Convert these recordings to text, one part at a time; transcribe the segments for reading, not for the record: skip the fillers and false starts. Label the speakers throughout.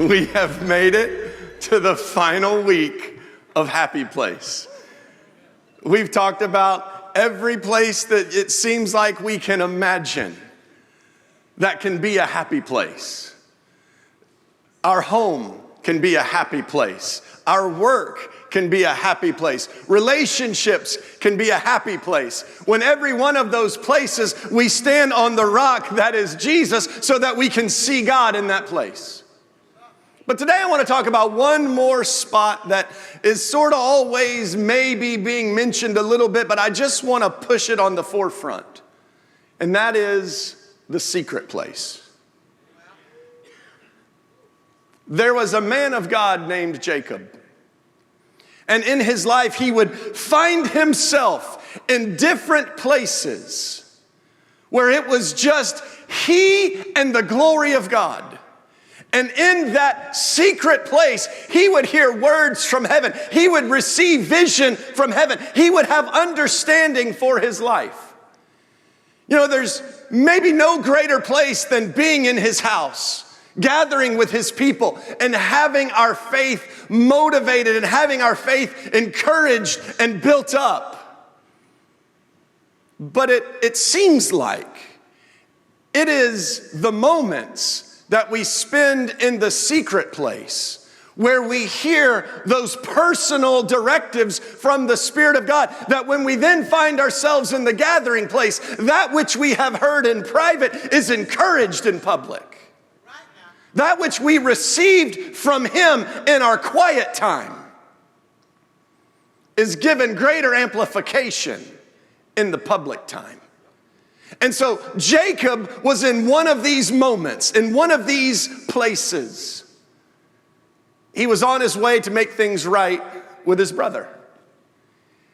Speaker 1: We have made it to the final week of Happy Place. We've talked about every place that it seems like we can imagine that can be a happy place. Our home can be a happy place. Our work can be a happy place. Relationships can be a happy place. When every one of those places, we stand on the rock that is Jesus so that we can see God in that place. But today I want to talk about one more spot that is sort of always maybe being mentioned a little bit, but I just want to push it on the forefront. And that is the secret place. There was a man of God named Jacob. And in his life, he would find himself in different places where it was just he and the glory of God. And in that secret place, he would hear words from heaven. He would receive vision from heaven. He would have understanding for his life. You know, there's maybe no greater place than being in his house, gathering with his people and having our faith motivated and having our faith encouraged and built up. But it seems like it is the moments that we spend in the secret place where we hear those personal directives from the Spirit of God, that when we then find ourselves in the gathering place, that which we have heard in private is encouraged in public. That which we received from Him in our quiet time is given greater amplification in the public time. And so Jacob was in one of these moments, in one of these places. He was on his way to make things right with his brother.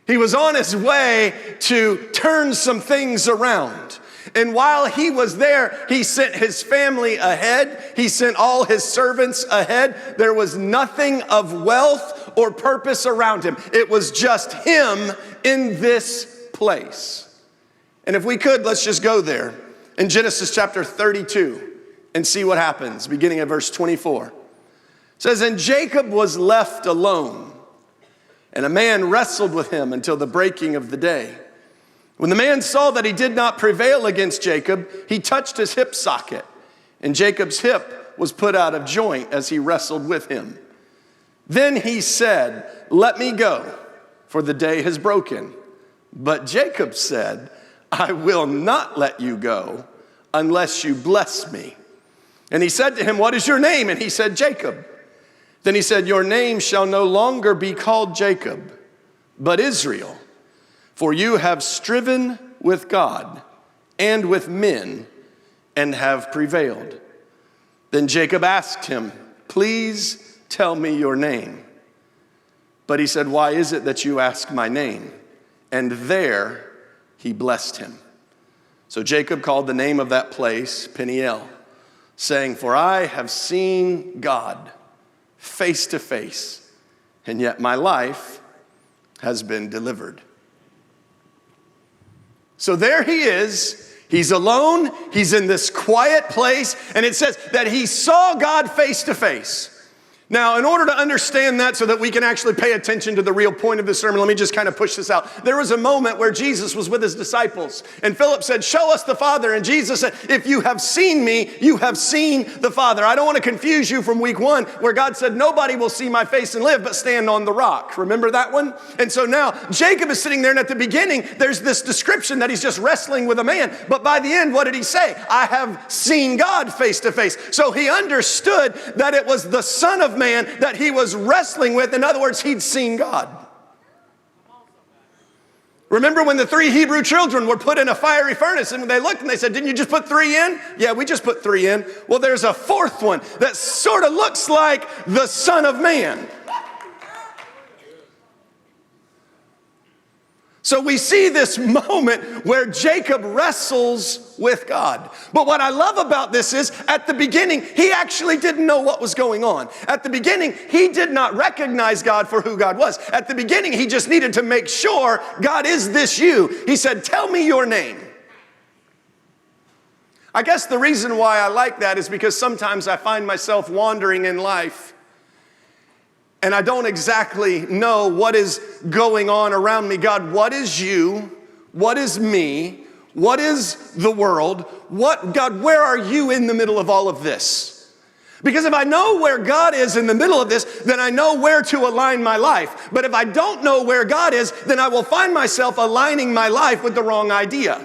Speaker 1: He was on his way to turn some things around. And while he was there, he sent his family ahead. He sent all his servants ahead. There was nothing of wealth or purpose around him. It was just him in this place. And if we could, let's just go there in Genesis chapter 32 and see what happens, beginning at verse 24. It says, "And Jacob was left alone, and a man wrestled with him until the breaking of the day. When the man saw that he did not prevail against Jacob, he touched his hip socket, and Jacob's hip was put out of joint as he wrestled with him. Then he said, 'Let me go, for the day has broken.' But Jacob said, 'I will not let you go unless you bless me.' And he said to him, 'What is your name?' And he said, 'Jacob.' Then he said, 'Your name shall no longer be called Jacob, but Israel, for you have striven with God and with men and have prevailed.' Then Jacob asked him, 'Please tell me your name.' But he said, 'Why is it that you ask my name?' And there he blessed him. So Jacob called the name of that place Peniel, saying, 'For I have seen God face to face, and yet my life has been delivered.'" So there he is. He's alone. He's in this quiet place. And it says that he saw God face to face. Now, in order to understand that so that we can actually pay attention to the real point of this sermon, let me just kind of push this out. There was a moment where Jesus was with his disciples, and Philip said, "Show us the Father." And Jesus said, "If you have seen me, you have seen the Father." I don't want to confuse you from week 1 where God said, "Nobody will see my face and live, but stand on the rock." Remember that one? And so now Jacob is sitting there, and at the beginning, there's this description that he's just wrestling with a man. But by the end, what did he say? "I have seen God face to face." So he understood that it was the Son of Man that he was wrestling with. In other words, he'd seen God. Remember when the 3 Hebrew children were put in a fiery furnace, and they looked and they said, "Didn't you just put 3 in?" "Yeah, we just put 3 in." Well, there's a 4th one that sort of looks like the Son of Man. So we see this moment where Jacob wrestles with God. But what I love about this is, at the beginning, he actually didn't know what was going on. At the beginning, he did not recognize God for who God was. At the beginning, he just needed to make sure, "God, is this you?" He said, "Tell me your name." I guess the reason why I like that is because sometimes I find myself wandering in life and I don't exactly know what is going on around me. God, what is you? What is me? What is the world? God, where are you in the middle of all of this? Because if I know where God is in the middle of this, then I know where to align my life. But if I don't know where God is, then I will find myself aligning my life with the wrong idea.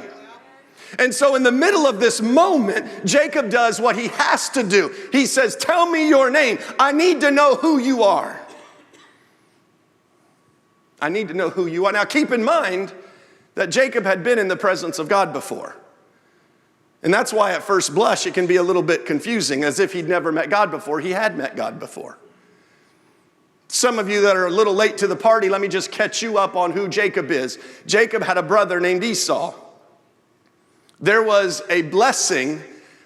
Speaker 1: And so in the middle of this moment, Jacob does what he has to do. He says, tell me your name. I need to know who you are. I need to know who you are. Now keep in mind that Jacob had been in the presence of God before. And that's why at first blush it can be a little bit confusing, as if he'd never met God before. He had met God before. Some of you that are a little late to the party, let me just catch you up on who Jacob is. Jacob had a brother named Esau. There was a blessing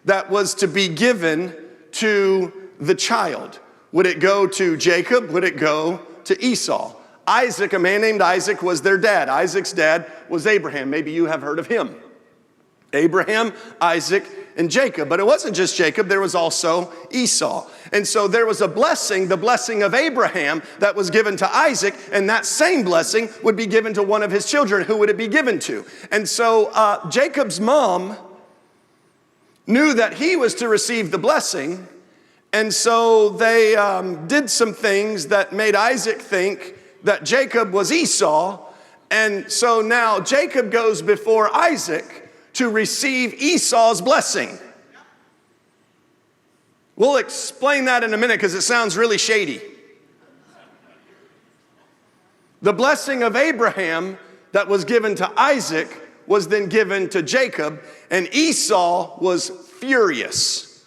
Speaker 1: that was to be given to the child. Would it go to Jacob? Would it go to Esau? Isaac, a man named Isaac, was their dad. Isaac's dad was Abraham. Maybe you have heard of him. Abraham, Isaac, and Jacob. But it wasn't just Jacob, there was also Esau. And so there was a blessing, the blessing of Abraham, that was given to Isaac, and that same blessing would be given to one of his children. Who would it be given to? And so Jacob's mom knew that he was to receive the blessing, and so they did some things that made Isaac think that Jacob was Esau. And so now Jacob goes before Isaac to receive Esau's blessing. We'll explain that in a minute because it sounds really shady. The blessing of Abraham that was given to Isaac was then given to Jacob, and Esau was furious.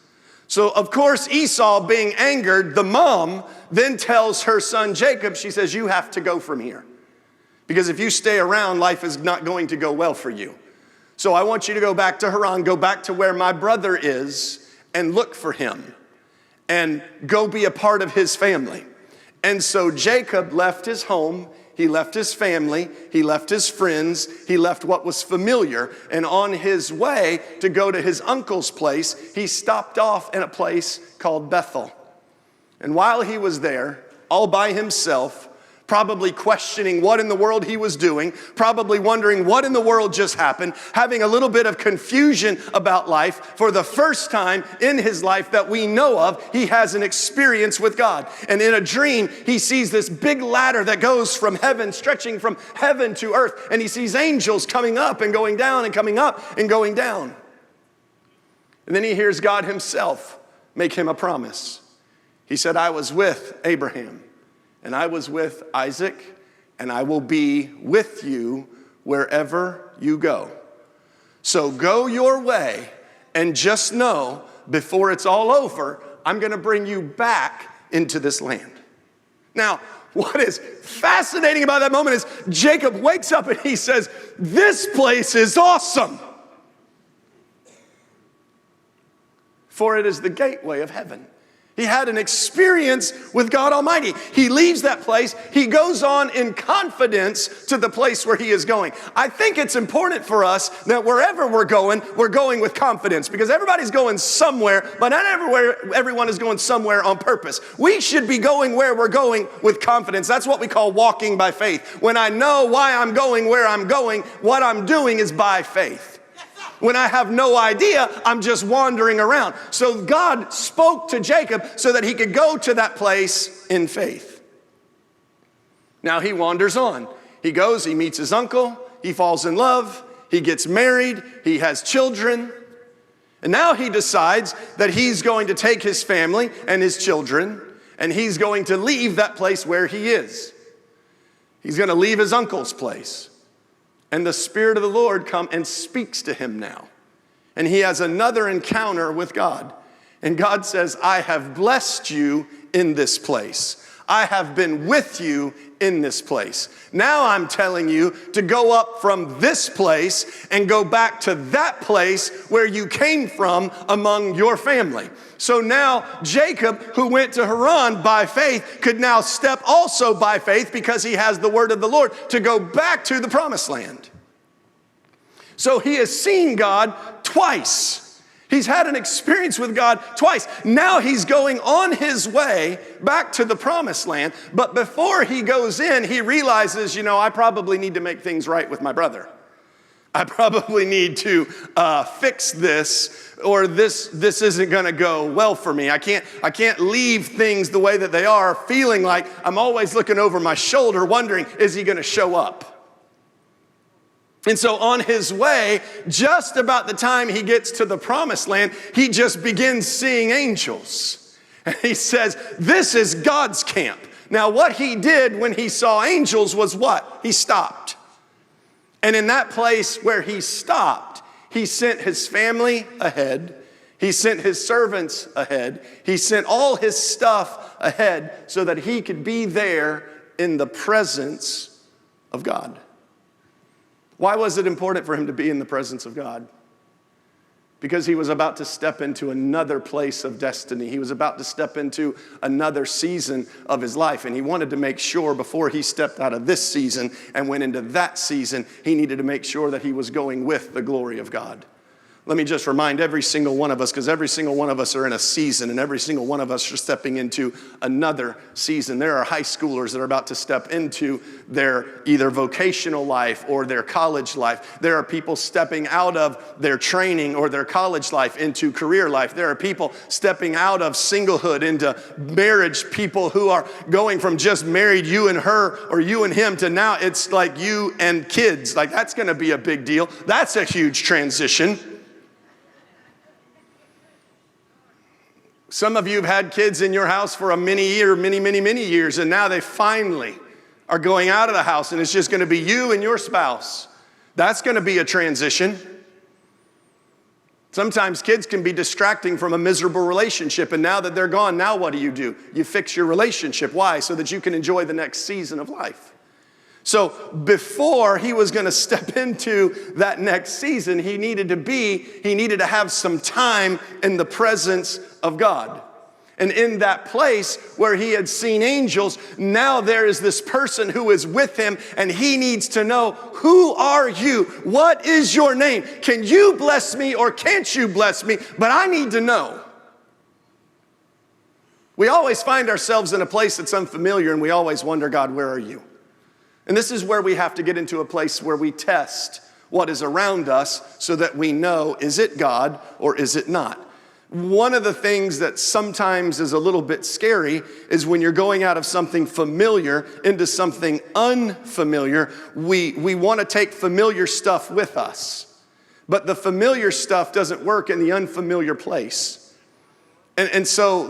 Speaker 1: So of course Esau, being angered, the mom then tells her son Jacob, she says, you have to go from here. Because if you stay around, life is not going to go well for you. So I want you to go back to Haran, go back to where my brother is, and look for him. And go be a part of his family. And so Jacob left his home, he left his family, he left his friends, he left what was familiar. And on his way to go to his uncle's place, he stopped off in a place called Bethel. And while he was there, all by himself, probably questioning what in the world he was doing, probably wondering what in the world just happened, having a little bit of confusion about life. For the first time in his life that we know of, he has an experience with God. And in a dream, he sees this big ladder that goes from heaven, stretching from heaven to earth. And he sees angels coming up and going down and coming up and going down. And then he hears God himself make him a promise. He said, I was with Abraham. And I was with Isaac, and I will be with you wherever you go. So go your way, and just know, before it's all over, I'm going to bring you back into this land. Now, what is fascinating about that moment is Jacob wakes up and he says, this place is awesome. For it is the gateway of heaven. He had an experience with God Almighty. He leaves that place. He goes on in confidence to the place where he is going. I think it's important for us that wherever we're going with confidence, because everybody's going somewhere, but not everyone is going somewhere on purpose. We should be going where we're going with confidence. That's what we call walking by faith. When I know why I'm going where I'm going, what I'm doing is by faith. When I have no idea, I'm just wandering around. So God spoke to Jacob so that he could go to that place in faith. Now he wanders on. He goes, he meets his uncle, he falls in love, he gets married, he has children. And now he decides that he's going to take his family and his children, and he's going to leave that place where he is. He's going to leave his uncle's place. And the Spirit of the Lord comes and speaks to him now. And he has another encounter with God. And God says, I have blessed you in this place. I have been with you in this place. Now I'm telling you to go up from this place and go back to that place where you came from among your family. So now Jacob, who went to Haran by faith, could now step also by faith, because he has the word of the Lord, to go back to the promised land. So he has seen God twice. He's had an experience with God twice. Now he's going on his way back to the promised land. But before he goes in, he realizes, I probably need to make things right with my brother. I probably need to fix this, or this isn't going to go well for me. I can't leave things the way that they are, feeling like I'm always looking over my shoulder, wondering, is he going to show up? And so on his way, just about the time he gets to the promised land, he just begins seeing angels. And he says, this is God's camp. Now, what he did when he saw angels was what? He stopped. And in that place where he stopped, he sent his family ahead. He sent his servants ahead. He sent all his stuff ahead so that he could be there in the presence of God. Why was it important for him to be in the presence of God? Because he was about to step into another place of destiny. He was about to step into another season of his life. And he wanted to make sure before he stepped out of this season and went into that season, he needed to make sure that he was going with the glory of God. Let me just remind every single one of us, because every single one of us are in a season, and every single one of us are stepping into another season. There are high schoolers that are about to step into their either vocational life or their college life. There are people stepping out of their training or their college life into career life. There are people stepping out of singlehood into marriage, people who are going from just married, you and her or you and him, to now it's like you and kids. Like, that's going to be a big deal. That's a huge transition. Some of you have had kids in your house for many years, and now they finally are going out of the house, and it's just going to be you and your spouse. That's going to be a transition. Sometimes kids can be distracting from a miserable relationship, and now that they're gone, now what do? You fix your relationship. Why? So that you can enjoy the next season of life. So before he was going to step into that next season, he needed to have some time in the presence of God. And in that place where he had seen angels, now there is this person who is with him, and he needs to know, who are you? What is your name? Can you bless me or can't you bless me? But I need to know. We always find ourselves in a place that's unfamiliar, and we always wonder, God, where are you? And this is where we have to get into a place where we test what is around us so that we know, is it God or is it not? One of the things that sometimes is a little bit scary is when you're going out of something familiar into something unfamiliar, we want to take familiar stuff with us. But the familiar stuff doesn't work in the unfamiliar place. And so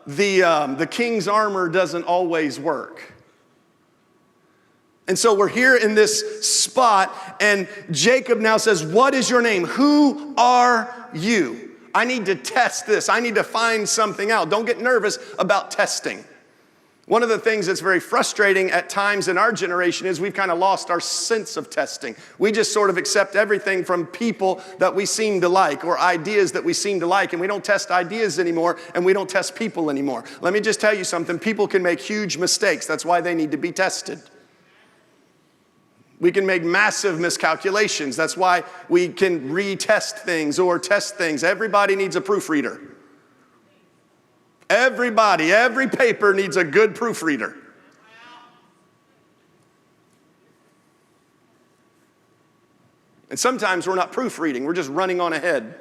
Speaker 1: the king's armor doesn't always work. And so we're here in this spot, and Jacob now says, what is your name? Who are you? I need to test this. I need to find something out. Don't get nervous about testing. One of the things that's very frustrating at times in our generation is we've kind of lost our sense of testing. We just sort of accept everything from people that we seem to like or ideas that we seem to like, and we don't test ideas anymore, and we don't test people anymore. Let me just tell you something. People can make huge mistakes. That's why they need to be tested. We can make massive miscalculations. That's why we can retest things or test things. Everybody needs a proofreader. Everybody, every paper needs a good proofreader. And sometimes we're not proofreading, we're just running on ahead.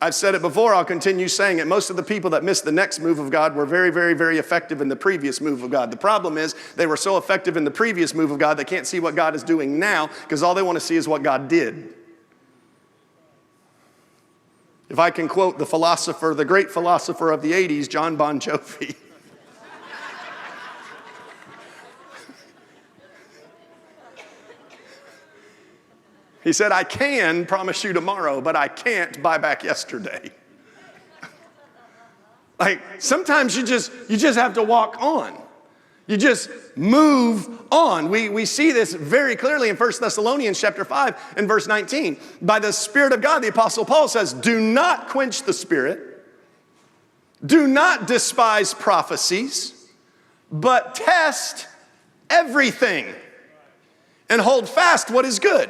Speaker 1: I've said it before, I'll continue saying it. Most of the people that missed the next move of God were very, very, very effective in the previous move of God. The problem is they were so effective in the previous move of God, they can't see what God is doing now because all they want to see is what God did. If I can quote the great philosopher of the 80s, John Bon Jovi. He said, I can promise you tomorrow, but I can't buy back yesterday. Like, sometimes you just have to walk on. You just move on. We see this very clearly in 1 Thessalonians chapter 5 and verse 19. By the Spirit of God, the Apostle Paul says, do not quench the Spirit. Do not despise prophecies, but test everything and hold fast what is good.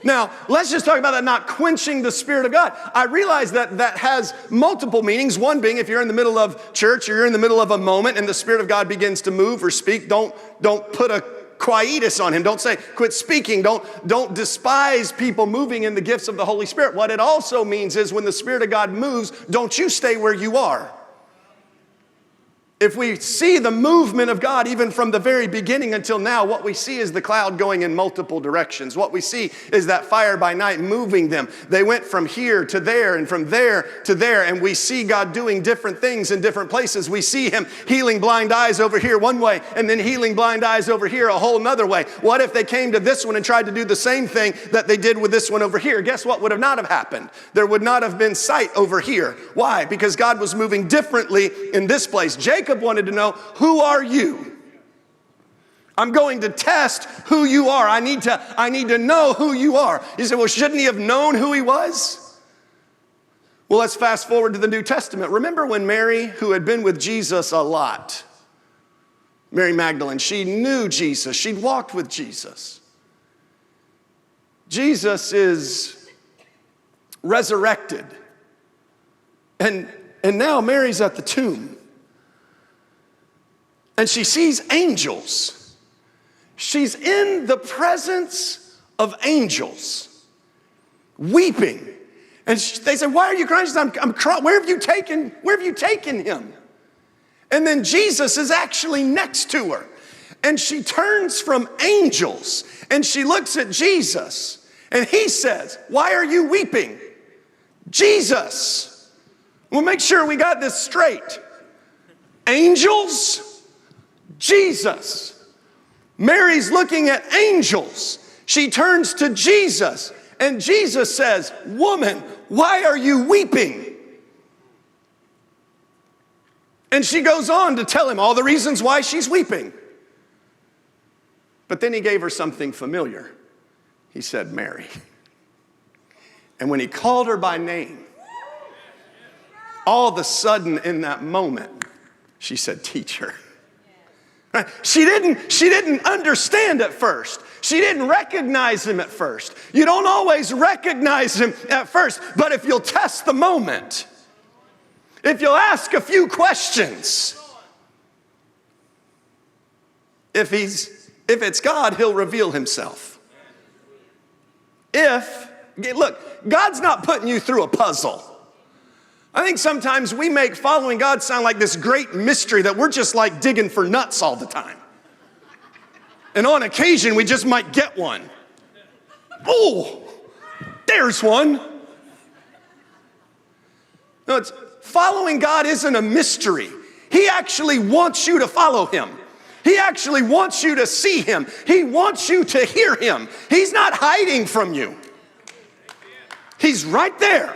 Speaker 1: Now, let's just talk about that not quenching the Spirit of God. I realize that that has multiple meanings. One being, if you're in the middle of church or you're in the middle of a moment and the Spirit of God begins to move or speak, don't put a quietus on him. Don't say, quit speaking. Don't despise people moving in the gifts of the Holy Spirit. What it also means is when the Spirit of God moves, don't you stay where you are. If we see the movement of God even from the very beginning until now, what we see is the cloud going in multiple directions. What we see is that fire by night moving them. They went from here to there and from there to there, and we see God doing different things in different places. We see him healing blind eyes over here one way and then healing blind eyes over here a whole nother way. What if they came to this one and tried to do the same thing that they did with this one over here? Guess what would have not have happened? There would not have been sight over here. Why? Because God was moving differently in this place. Jacob wanted to know, who are you? I'm going to test who you are. I need to know who you are. You say, well, shouldn't he have known who he was? Well, let's fast forward to the New Testament. Remember when Mary, who had been with Jesus a lot, Mary Magdalene, she knew Jesus. She'd walked with Jesus. Jesus is resurrected. And now Mary's at the tomb. And she sees angels. She's in the presence of angels, weeping. And they said, why are you crying? She said, I'm crying. Where have you taken him? And then Jesus is actually next to her. And she turns from angels and she looks at Jesus. And he says, why are you weeping? Jesus. We'll make sure we got this straight. Angels? Jesus. Mary's looking at angels. She turns to Jesus, and Jesus says, woman, why are you weeping? And she goes on to tell him all the reasons why she's weeping. But then he gave her something familiar. He said, Mary. And when he called her by name, all of a sudden in that moment, she said, teacher. She didn't understand at first. She didn't recognize him at first. You don't always recognize him at first, but if you'll test the moment, if you'll ask a few questions, if it's God, he'll reveal himself. Look, God's not putting you through a puzzle. I think sometimes we make following God sound like this great mystery that we're just like digging for nuts all the time. And on occasion, we just might get one. Oh, there's one. No, following God isn't a mystery. He actually wants you to follow him. He actually wants you to see him. He wants you to hear him. He's not hiding from you. He's right there.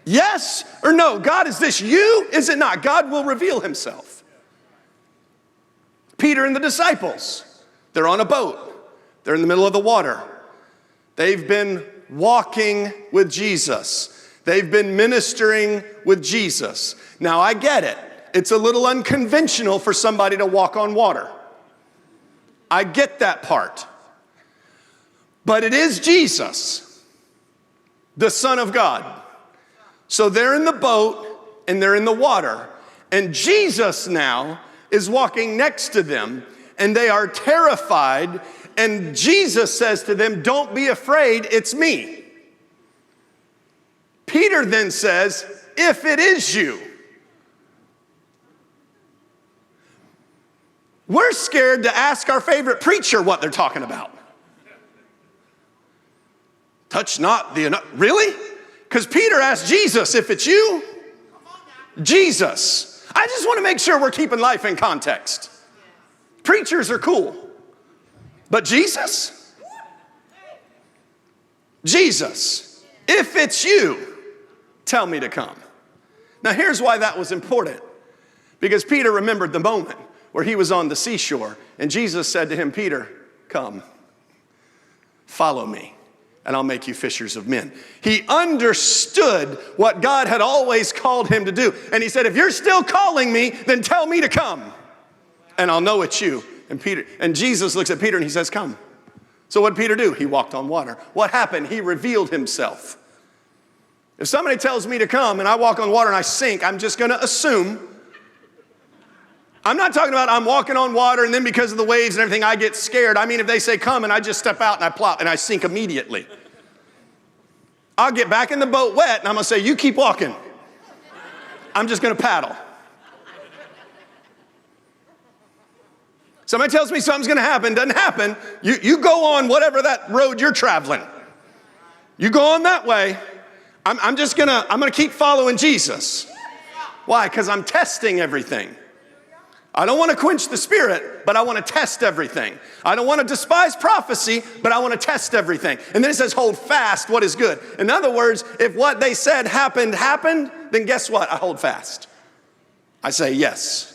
Speaker 1: Yes or no? God, is this you? Is it not? God will reveal himself. Peter and the disciples, they're on a boat. They're in the middle of the water. They've been walking with Jesus. They've been ministering with Jesus. Now, I get it. It's a little unconventional for somebody to walk on water. I get that part. But it is Jesus, the Son of God. So they're in the boat and they're in the water. And Jesus now is walking next to them and they are terrified. And Jesus says to them, don't be afraid, it's me. Peter then says, if it is you. We're scared to ask our favorite preacher what they're talking about. Touch not the, really? Because Peter asked Jesus, if it's you, Jesus. I just want to make sure we're keeping life in context. Preachers are cool. But Jesus? Jesus, if it's you, tell me to come. Now here's why that was important. Because Peter remembered the moment where he was on the seashore and Jesus said to him, Peter, come, follow me. And I'll make you fishers of men. He understood what God had always called him to do. And he said, if you're still calling me, then tell me to come. And I'll know it's you. And Jesus looks at Peter and he says, come. So what did Peter do? He walked on water. What happened? He revealed himself. If somebody tells me to come and I walk on water and I sink, I'm just going to assume. I'm not talking about I'm walking on water and then because of the waves and everything I get scared. I mean, if they say come and I just step out and I plop and I sink immediately. I'll get back in the boat wet and I'm going to say, you keep walking. I'm just going to paddle. Somebody tells me something's going to happen, doesn't happen. You go on whatever that road you're traveling. You go on that way. I'm going to keep following Jesus. Why? Because I'm testing everything. I don't want to quench the spirit, but I want to test everything. I don't want to despise prophecy, but I want to test everything. And then it says, hold fast what is good. In other words, if what they said happened, then guess what? I hold fast. I say yes.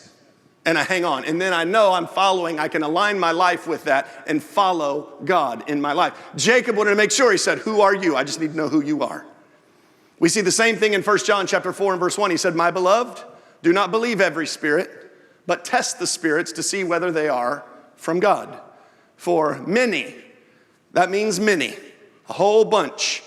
Speaker 1: And I hang on. And then I know I'm following. I can align my life with that and follow God in my life. Jacob wanted to make sure. He said, who are you? I just need to know who you are. We see the same thing in 1 John chapter 4 and verse 1. He said, my beloved, do not believe every spirit, but test the spirits to see whether they are from God. For many, that means many, a whole bunch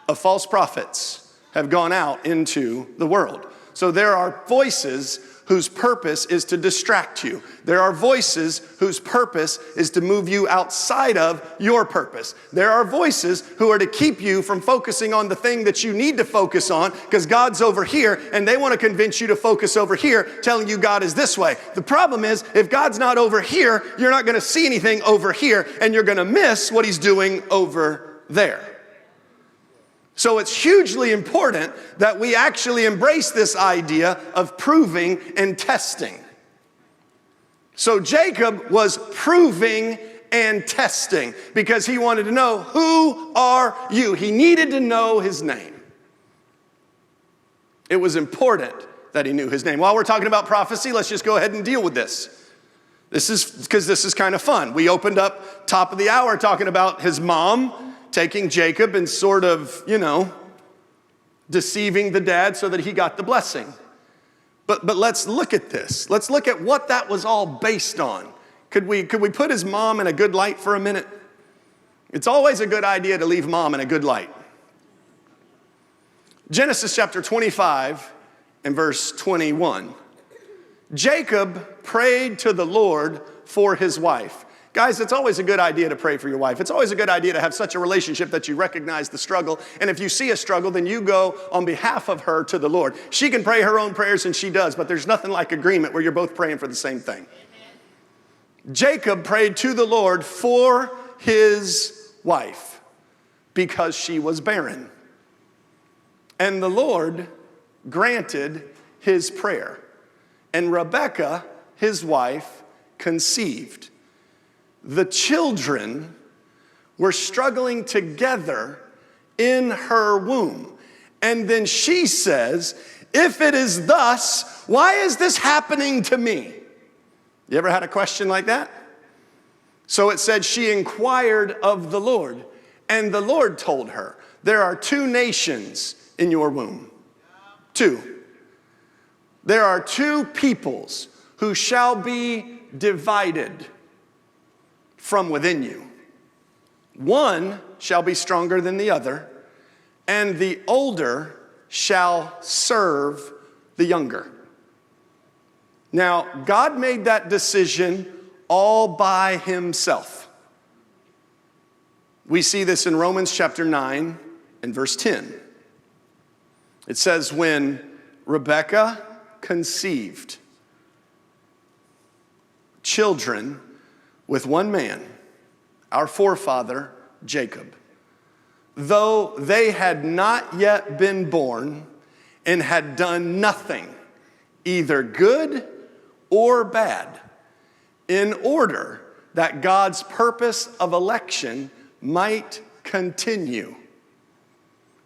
Speaker 1: of false prophets have gone out into the world. So there are voices whose purpose is to distract you. There are voices whose purpose is to move you outside of your purpose. There are voices who are to keep you from focusing on the thing that you need to focus on because God's over here and they want to convince you to focus over here, telling you God is this way. The problem is if God's not over here, you're not going to see anything over here and you're going to miss what he's doing over there. So it's hugely important that we actually embrace this idea of proving and testing. So Jacob was proving and testing because he wanted to know, who are you? He needed to know his name. It was important that he knew his name. While we're talking about prophecy, let's just go ahead and deal with this. This is kind of fun. We opened up top of the hour talking about his mom taking Jacob and sort of, deceiving the dad so that he got the blessing. But let's look at this. Let's look at what that was all based on. Could we put his mom in a good light for a minute? It's always a good idea to leave mom in a good light. Genesis chapter 25 and verse 21. Jacob prayed to the Lord for his wife. Guys, it's always a good idea to pray for your wife. It's always a good idea to have such a relationship that you recognize the struggle. And if you see a struggle, then you go on behalf of her to the Lord. She can pray her own prayers, and she does, but there's nothing like agreement where you're both praying for the same thing. Jacob prayed to the Lord for his wife because she was barren. And the Lord granted his prayer. And Rebekah, his wife, conceived. The children were struggling together in her womb. And then she says, if it is thus, why is this happening to me? You ever had a question like that? So it said she inquired of the Lord, and the Lord told her, there are 2 nations in your womb. 2. There are 2 peoples who shall be divided from within you. One shall be stronger than the other, and the older shall serve the younger. Now, God made that decision all by himself. We see this in Romans chapter 9 and verse 10. It says, when Rebekah conceived children with one man, our forefather Jacob, though they had not yet been born and had done nothing, either good or bad, in order that God's purpose of election might continue,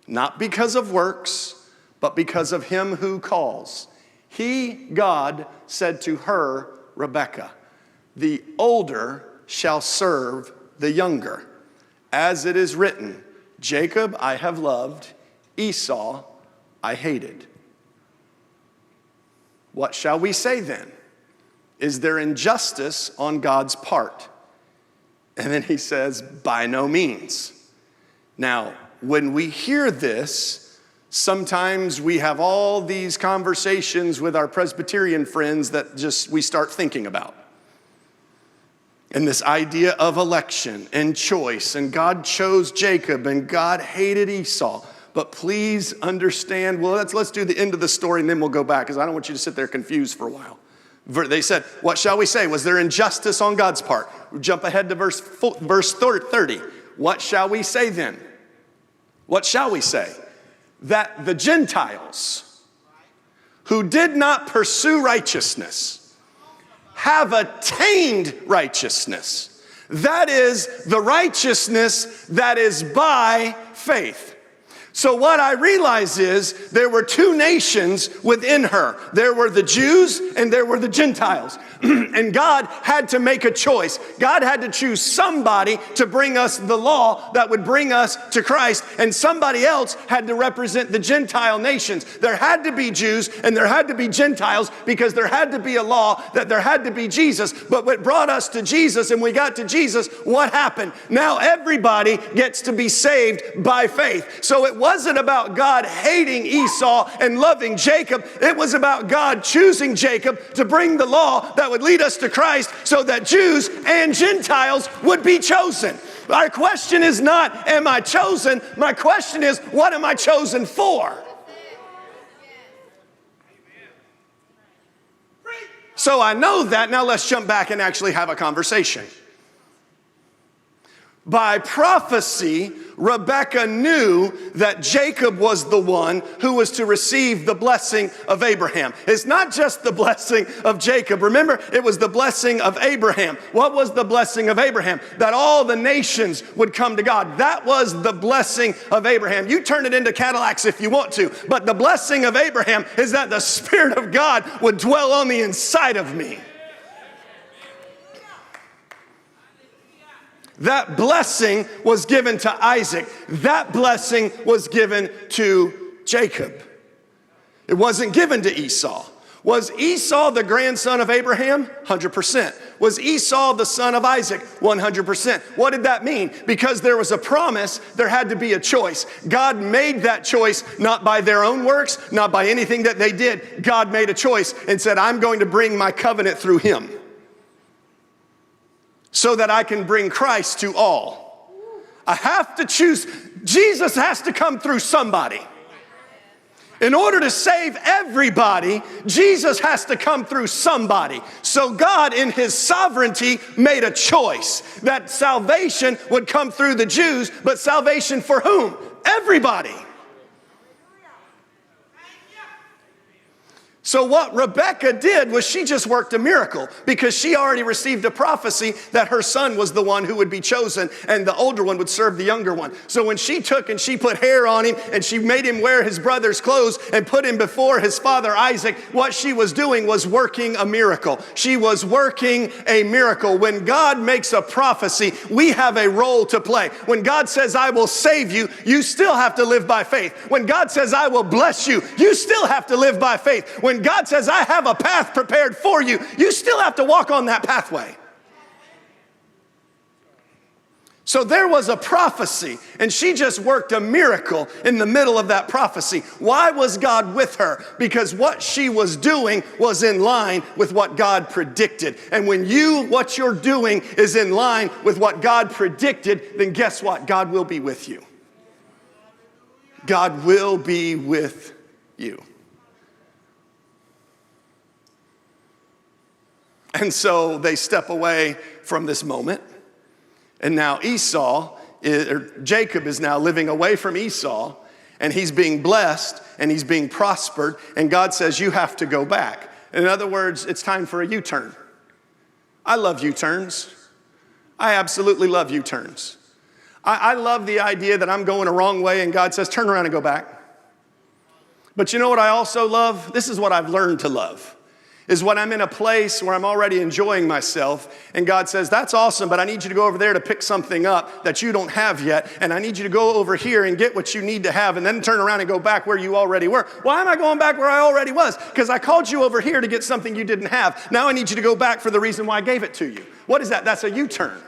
Speaker 1: not because of works, but because of him who calls. He, God, said to her, Rebekah, the older shall serve the younger. As it is written, Jacob I have loved, Esau I hated. What shall we say then? Is there injustice on God's part? And then he says, by no means. Now, when we hear this, sometimes we have all these conversations with our Presbyterian friends that just we start thinking about. And this idea of election and choice, and God chose Jacob and God hated Esau. But please understand, well, let's do the end of the story and then we'll go back, because I don't want you to sit there confused for a while. They said, what shall we say? Was there injustice on God's part? We jump ahead to verse 30. What shall we say then? What shall we say? That the Gentiles who did not pursue righteousness have attained righteousness. That is the righteousness that is by faith. So what I realize is there were two nations within her. There were the Jews and there were the Gentiles. And God had to make a choice. God had to choose somebody to bring us the law that would bring us to Christ. And somebody else had to represent the Gentile nations. There had to be Jews and there had to be Gentiles, because there had to be a law that there had to be Jesus. But what brought us to Jesus, and we got to Jesus, what happened? Now everybody gets to be saved by faith. So it wasn't about God hating Esau and loving Jacob. It was about God choosing Jacob to bring the law that would lead us to Christ, so that Jews and Gentiles would be chosen. Our question is not, am I chosen? My question is, what am I chosen for? So I know that. Now let's jump back and actually have a conversation. By prophecy, Rebekah knew that Jacob was the one who was to receive the blessing of Abraham. It's not just the blessing of Jacob. Remember, it was the blessing of Abraham. What was the blessing of Abraham? That all the nations would come to God. That was the blessing of Abraham. You turn it into Cadillacs if you want to, but the blessing of Abraham is that the Spirit of God would dwell on the inside of me. That blessing was given to Isaac. That blessing was given to Jacob. It wasn't given to Esau. Was Esau the grandson of Abraham? 100%. Was Esau the son of Isaac? 100%. What did that mean? Because there was a promise, there had to be a choice. God made that choice not by their own works, not by anything that they did. God made a choice and said, I'm going to bring my covenant through him, so that I can bring Christ to all. I have to choose. Jesus has to come through somebody. In order to save everybody, Jesus has to come through somebody. So God, in his sovereignty, made a choice that salvation would come through the Jews, but salvation for whom? Everybody. So what Rebekah did was she just worked a miracle, because she already received a prophecy that her son was the one who would be chosen and the older one would serve the younger one. So when she took and she put hair on him and she made him wear his brother's clothes and put him before his father Isaac, what she was doing was working a miracle. She was working a miracle. When God makes a prophecy, we have a role to play. When God says, I will save you, you still have to live by faith. When God says, I will bless you, you still have to live by faith. When God says, I have a path prepared for you, you still have to walk on that pathway. So there was a prophecy, and she just worked a miracle in the middle of that prophecy. Why was God with her? Because what she was doing was in line with what God predicted. And when what you're doing is in line with what God predicted, then guess what? God will be with you. God will be with you. And so they step away from this moment. And now Jacob is now living away from Esau, and he's being blessed and he's being prospered. And God says, you have to go back. In other words, it's time for a U-turn. I love U-turns. I absolutely love U-turns. I love the idea that I'm going a wrong way and God says, turn around and go back. But you know what I also love? This is what I've learned to love. Is when I'm in a place where I'm already enjoying myself and God says, that's awesome, but I need you to go over there to pick something up that you don't have yet, and I need you to go over here and get what you need to have and then turn around and go back where you already were. Why am I going back where I already was? Because I called you over here to get something you didn't have. Now I need you to go back for the reason why I gave it to you. What is that? That's a U-turn.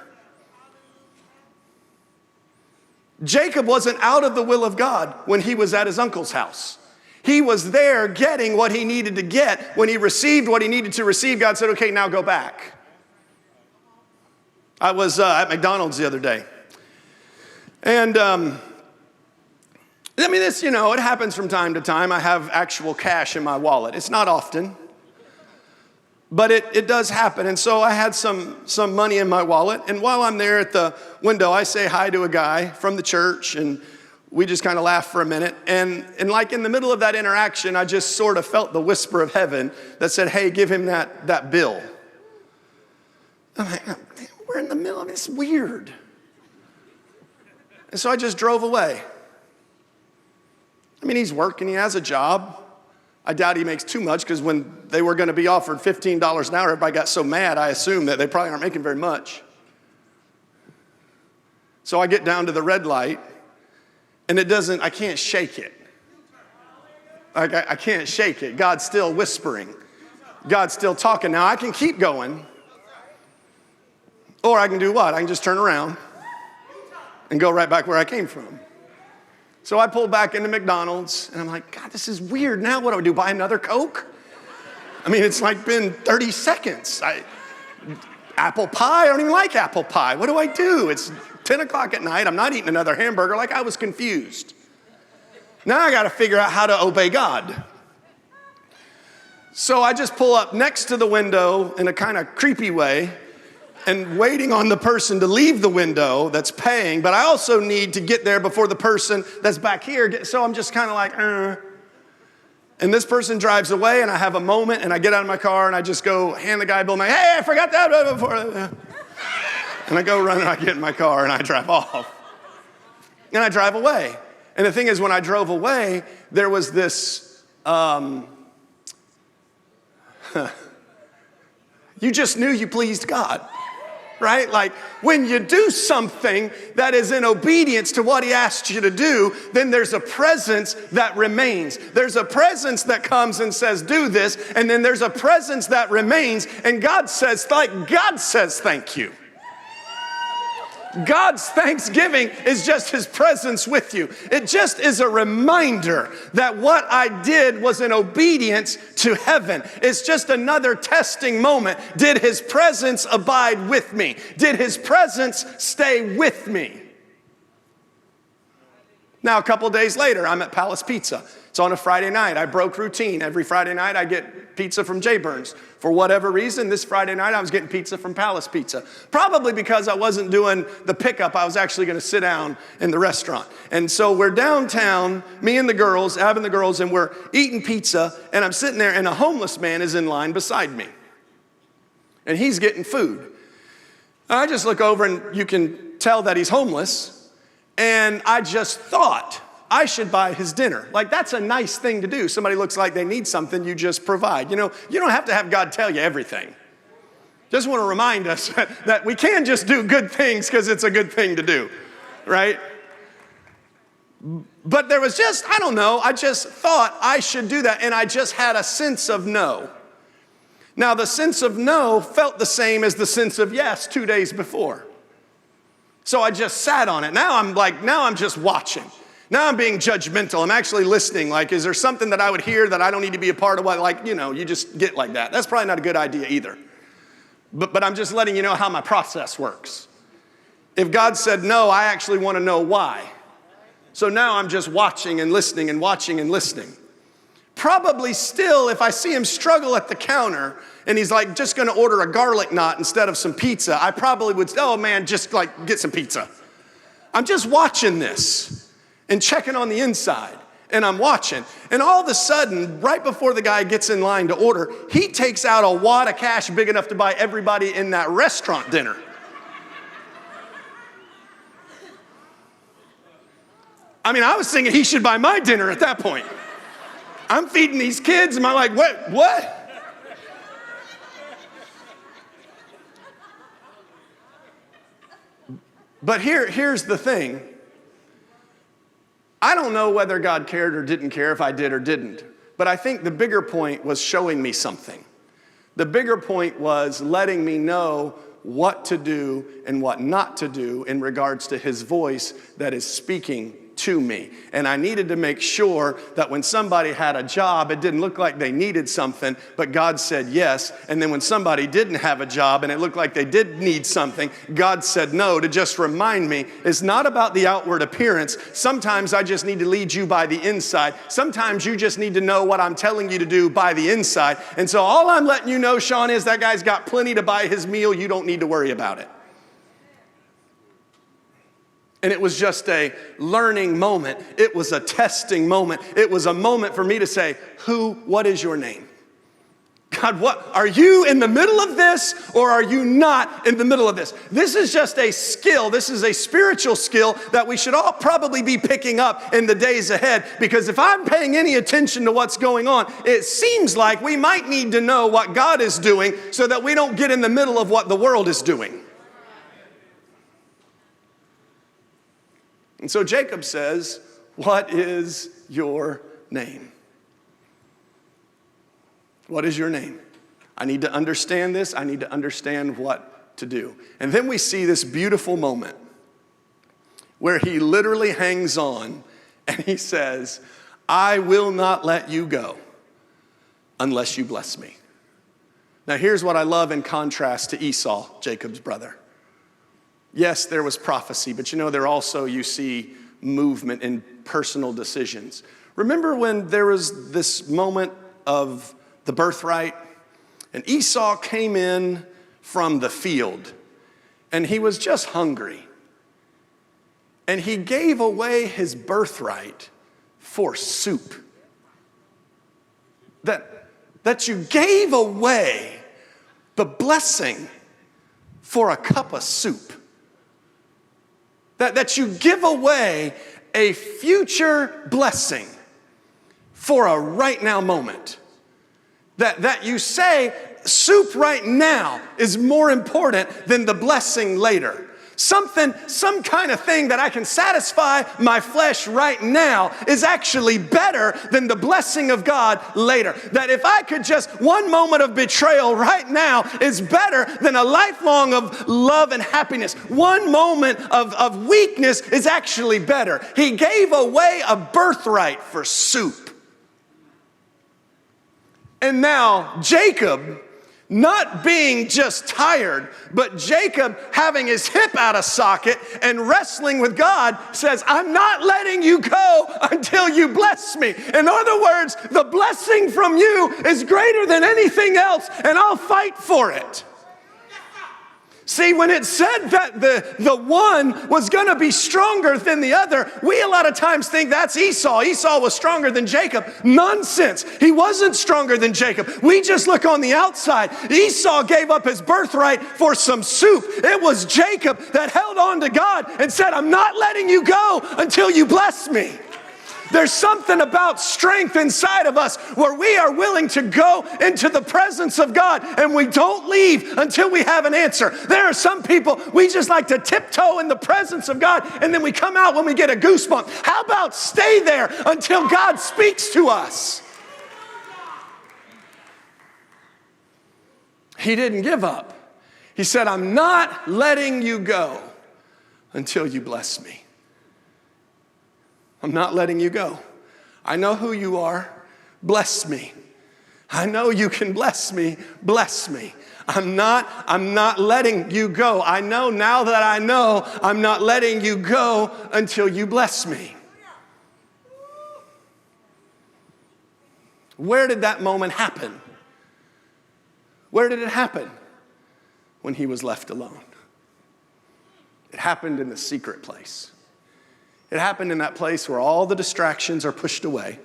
Speaker 1: Jacob wasn't out of the will of God when he was at his uncle's house. He was there getting what he needed to get. When he received what he needed to receive, God said, okay, now go back. I was at McDonald's the other day. And this, it happens from time to time. I have actual cash in my wallet. It's not often, but it does happen. And so I had some money in my wallet. And while I'm there at the window, I say hi to a guy from the church, and we just kind of laugh for a minute. And like in the middle of that interaction, I just sort of felt the whisper of heaven that said, hey, give him that bill. I'm like, oh, man, we're in the middle of it. It's weird. And so I just drove away. He's working, he has a job. I doubt he makes too much, because when they were going to be offered $15 an hour, everybody got so mad, I assume that they probably aren't making very much. So I get down to the red light, and I can't shake it. I can't shake it. God's still whispering. God's still talking. Now I can keep going, or I can do what? I can just turn around and go right back where I came from. So I pulled back into McDonald's, and I'm like, God, this is weird. Now what do I do, buy another Coke? It's like been 30 seconds. Apple pie, I don't even like apple pie. What do I do? It's 10 o'clock at night. I'm not eating another hamburger. I was confused. Now I got to figure out how to obey God. So I just pull up next to the window in a kind of creepy way, and waiting on the person to leave the window that's paying, but I also need to get there before the person that's back here. So I'm just kind of like, And this person drives away, and I have a moment, and I get out of my car, and I just go hand the guy a bill. I'm like, hey, I forgot that before. And I go run, and I get in my car, and I drive off. And I drive away. And the thing is, when I drove away, there was this, you just knew you pleased God. Right? Like when you do something that is in obedience to what he asked you to do, then there's a presence that remains. There's a presence that comes and says, do this. And then there's a presence that remains. And God says thank you. God's thanksgiving is just his presence with you. It just is a reminder that what I did was in obedience to heaven. It's just another testing moment. Did his presence abide with me? Did his presence stay with me? Now, a couple days later, I'm at Palace Pizza. It's on a Friday night. I broke routine. Every Friday night, I get pizza from J. Burns. For whatever reason, this Friday night, I was getting pizza from Palace Pizza. Probably because I wasn't doing the pickup. I was actually going to sit down in the restaurant. And so we're downtown, me and the girls, Ab and the girls, and we're eating pizza. And I'm sitting there, and a homeless man is in line beside me. And he's getting food. I just look over, and you can tell that he's homeless. And I just thought I should buy his dinner. Like, that's a nice thing to do. Somebody looks like they need something, you just provide. You don't have to have God tell you everything. Just want to remind us that we can just do good things because it's a good thing to do, right? But there was just, I just thought I should do that, and I just had a sense of no. Now, the sense of no felt the same as the sense of yes 2 days before. So I just sat on it. Now I'm just watching. Now I'm being judgmental. I'm actually listening. Like, is there something that I would hear that I don't need to be a part of? What, you just get like that. That's probably not a good idea either. But I'm just letting you know how my process works. If God said no, I actually want to know why. So now I'm just watching and listening and watching and listening. Probably still, if I see him struggle at the counter and he's like just going to order a garlic knot instead of some pizza, I probably would say, oh man, just like get some pizza. I'm just watching this and checking on the inside, and I'm watching. And all of a sudden, right before the guy gets in line to order, he takes out a wad of cash big enough to buy everybody in that restaurant dinner. I was thinking he should buy my dinner at that point. I'm feeding these kids, and I'm like, what? But here's the thing. I don't know whether God cared or didn't care, if I did or didn't. But I think the bigger point was showing me something. The bigger point was letting me know what to do and what not to do in regards to his voice that is speaking to me. And I needed to make sure that when somebody had a job, it didn't look like they needed something, but God said yes. And then when somebody didn't have a job and it looked like they did need something, God said no, to just remind me it's not about the outward appearance. Sometimes I just need to lead you by the inside. Sometimes you just need to know what I'm telling you to do by the inside. And so all I'm letting you know, Sean, is that guy's got plenty to buy his meal. You don't need to worry about it. And it was just a learning moment. It was a testing moment. It was a moment for me to say, what is your name? God, what are you in the middle of this, or are you not in the middle of this? This is just a skill. This is a spiritual skill that we should all probably be picking up in the days ahead, because if I'm paying any attention to what's going on, it seems like we might need to know what God is doing so that we don't get in the middle of what the world is doing. And so Jacob says, what is your name? What is your name? I need to understand this. I need to understand what to do. And then we see this beautiful moment where he literally hangs on and he says, I will not let you go unless you bless me. Now here's what I love in contrast to Esau, Jacob's brother. Yes, there was prophecy, but there also you see movement in personal decisions. Remember when there was this moment of the birthright, and Esau came in from the field, and he was just hungry, and he gave away his birthright for soup. That you gave away the blessing for a cup of soup. That you give away a future blessing for a right now moment. That you say soup right now is more important than the blessing later. Some kind of thing that I can satisfy my flesh right now is actually better than the blessing of God later. That if I could just, one moment of betrayal right now is better than a lifelong of love and happiness. One moment of weakness is actually better. He gave away a birthright for soup. And now Jacob, not being just tired, but Jacob having his hip out of socket and wrestling with God, says, I'm not letting you go until you bless me. In other words, the blessing from you is greater than anything else, and I'll fight for it. See, when it said that the one was going to be stronger than the other, we a lot of times think that's Esau. Esau was stronger than Jacob. Nonsense. He wasn't stronger than Jacob. We just look on the outside. Esau gave up his birthright for some soup. It was Jacob that held on to God and said, I'm not letting you go until you bless me. There's something about strength inside of us where we are willing to go into the presence of God and we don't leave until we have an answer. There are some people, we just like to tiptoe in the presence of God and then we come out when we get a goosebump. How about stay there until God speaks to us? He didn't give up. He said, I'm not letting you go until you bless me. I'm not letting you go. I know who you are. Bless me. I know you can bless me. Bless me. I'm not letting you go. I know now that I know, I'm not letting you go until you bless me. Where did that moment happen? Where did it happen? When he was left alone. It happened in the secret place. It happened in that place where all the distractions are pushed away.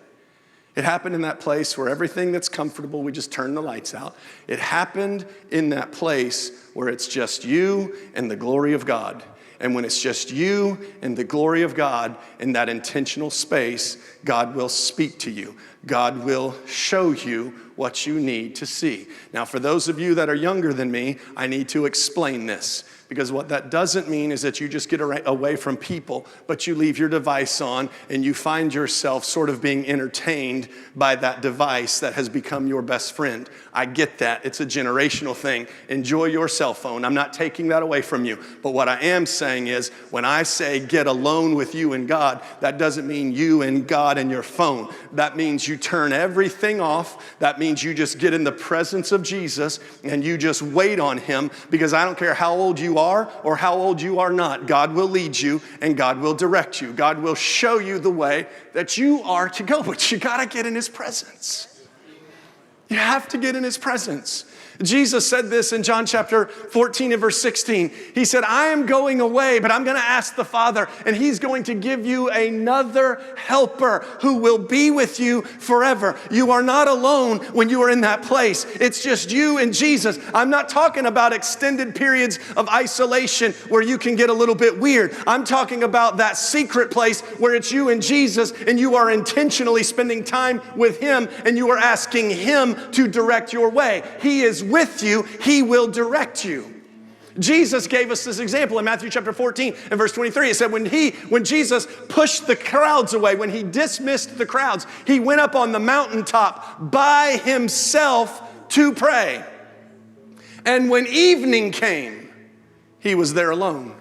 Speaker 1: It happened in that place where everything that's comfortable, we just turn the lights out. It happened in that place where it's just you and the glory of God. And when it's just you and the glory of God in that intentional space, God will speak to you. God will show you what you need to see. Now, for those of you that are younger than me, I need to explain this. Because what that doesn't mean is that you just get away from people, but you leave your device on and you find yourself sort of being entertained by that device that has become your best friend. I get that. It's a generational thing. Enjoy your cell phone. I'm not taking that away from you. But what I am saying is, when I say get alone with you and God, that doesn't mean you and God and your phone. That means you turn everything off. That means you just get in the presence of Jesus and you just wait on him, because I don't care how old you are or how old you are not. God will lead you and God will direct you. God will show you the way that you are to go, but you got to get in his presence. You have to get in his presence. Jesus said this in John chapter 14 and verse 16. He said, I am going away, but I'm going to ask the Father, and he's going to give you another helper who will be with you forever. You are not alone when you are in that place. It's just you and Jesus. I'm not talking about extended periods of isolation where you can get a little bit weird. I'm talking about that secret place where it's you and Jesus, and you are intentionally spending time with him, and you are asking him to direct your way. He is with you. He will direct you. Jesus gave us this example in Matthew chapter 14 and verse 23. It said when Jesus pushed the crowds away, when he dismissed the crowds, he went up on the mountaintop by himself to pray. And when evening came, he was there alone.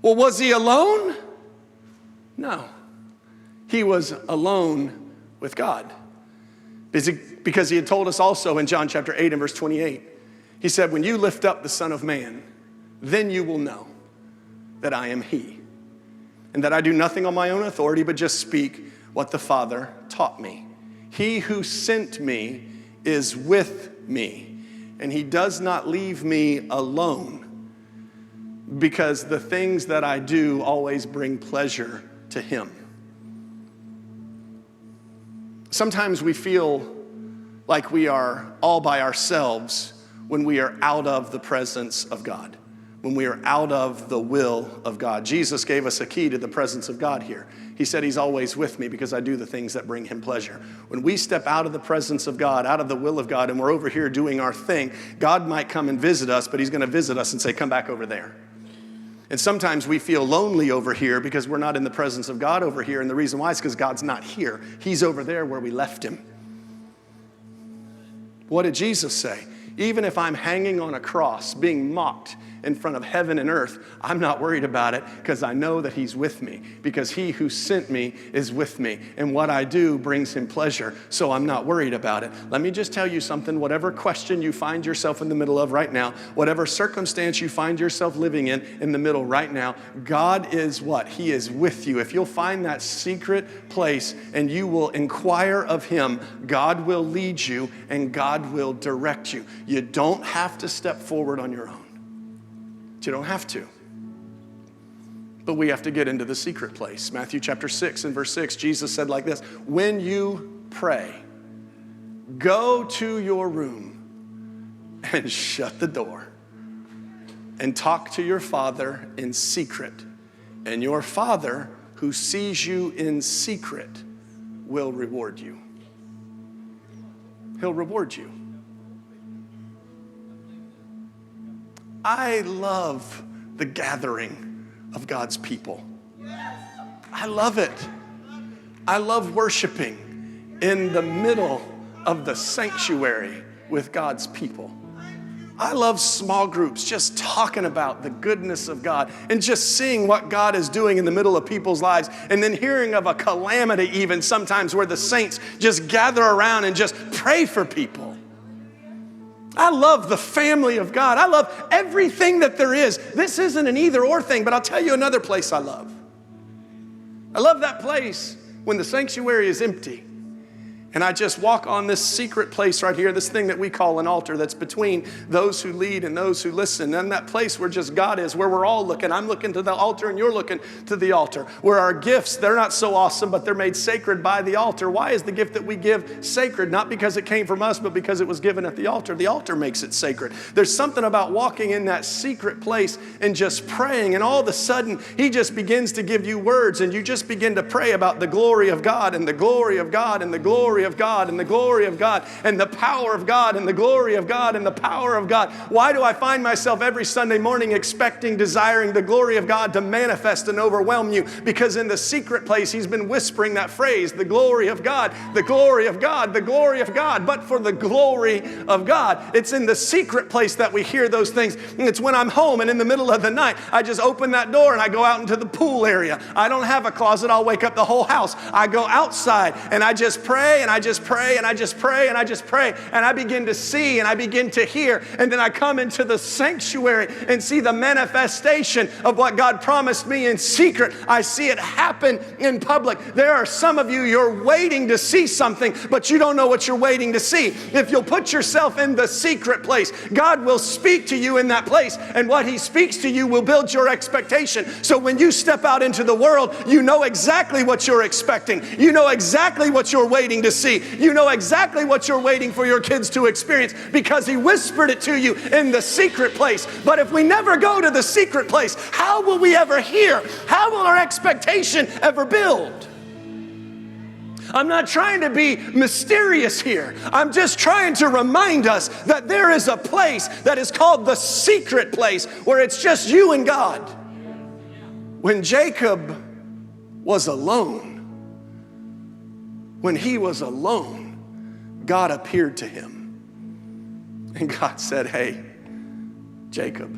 Speaker 1: Well, was he alone? No. He was alone with God. Because he had told us also in John chapter 8 and verse 28, he said, when you lift up the Son of Man, then you will know that I am he, and that I do nothing on my own authority, but just speak what the Father taught me. He who sent me is with me, and he does not leave me alone, because the things that I do always bring pleasure to him. Sometimes we feel like we are all by ourselves when we are out of the presence of God, when we are out of the will of God. Jesus gave us a key to the presence of God here. He said he's always with me because I do the things that bring him pleasure. When we step out of the presence of God, out of the will of God, and we're over here doing our thing, God might come and visit us, but he's going to visit us and say, come back over there. And sometimes we feel lonely over here because we're not in the presence of God over here. And the reason why is because God's not here. He's over there where we left him. What did Jesus say? Even if I'm hanging on a cross, being mocked in front of heaven and earth, I'm not worried about it because I know that he's with me, because he who sent me is with me, and what I do brings him pleasure, so I'm not worried about it. Let me just tell you something. Whatever question you find yourself in the middle of right now, whatever circumstance you find yourself living in the middle right now, God is what? He is with you. If you'll find that secret place and you will inquire of him, God will lead you and God will direct you. You don't have to step forward on your own. You don't have to. But we have to get into the secret place. Matthew chapter 6 and verse 6, Jesus said like this, when you pray, go to your room and shut the door and talk to your Father in secret. And your Father who sees you in secret will reward you. He'll reward you. I love the gathering of God's people. I love it. I love worshiping in the middle of the sanctuary with God's people. I love small groups, just talking about the goodness of God and just seeing what God is doing in the middle of people's lives, and then hearing of a calamity even sometimes where the saints just gather around and just pray for people. I love the family of God. I love everything that there is. This isn't an either or thing, but I'll tell you another place I love. I love that place when the sanctuary is empty and I just walk on this secret place right here, this thing that we call an altar that's between those who lead and those who listen. And that place where just God is, where we're all looking. I'm looking to the altar and you're looking to the altar. Where our gifts, they're not so awesome, but they're made sacred by the altar. Why is the gift that we give sacred? Not because it came from us, but because it was given at the altar. The altar makes it sacred. There's something about walking in that secret place and just praying, and all of a sudden, he just begins to give you words, and you just begin to pray about the glory of God and the glory of God and the glory glory of God and the glory of God and the power of God and the glory of God and the power of God. Why do I find myself every Sunday morning expecting, desiring the glory of God to manifest and overwhelm you? Because in the secret place, He's been whispering that phrase, the glory of God, the glory of God, the glory of God. But for the glory of God, it's in the secret place that we hear those things. And it's when I'm home and in the middle of the night, I just open that door and I go out into the pool area. I don't have a closet. I'll wake up the whole house. I go outside and I just pray and I just pray and I just pray and I just pray. And I begin to see and I begin to hear. And then I come into the sanctuary and see the manifestation of what God promised me in secret. I see it happen in public. There are some of you, you're waiting to see something, but you don't know what you're waiting to see. If you'll put yourself in the secret place, God will speak to you in that place. And what He speaks to you will build your expectation. So when you step out into the world, you know exactly what you're expecting. You know exactly what you're waiting to see. You know exactly what you're waiting for your kids to experience because He whispered it to you in the secret place. But if we never go to the secret place, how will we ever hear? How will our expectation ever build? I'm not trying to be mysterious here. I'm just trying to remind us that there is a place that is called the secret place where it's just you and God. When Jacob was alone, when he was alone, God appeared to him. And God said, hey, Jacob,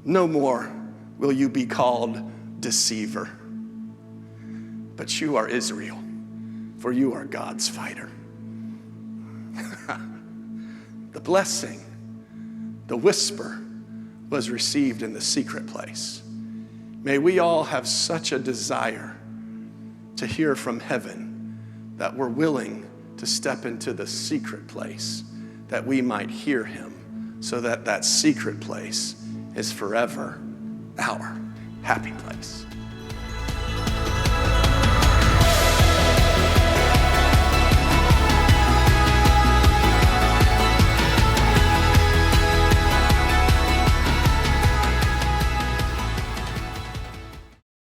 Speaker 1: no more will you be called deceiver. But you are Israel, for you are God's fighter. The blessing, the whisper was received in the secret place. May we all have such a desire to hear from heaven that we're willing to step into the secret place that we might hear Him, so that that secret place is forever our happy place.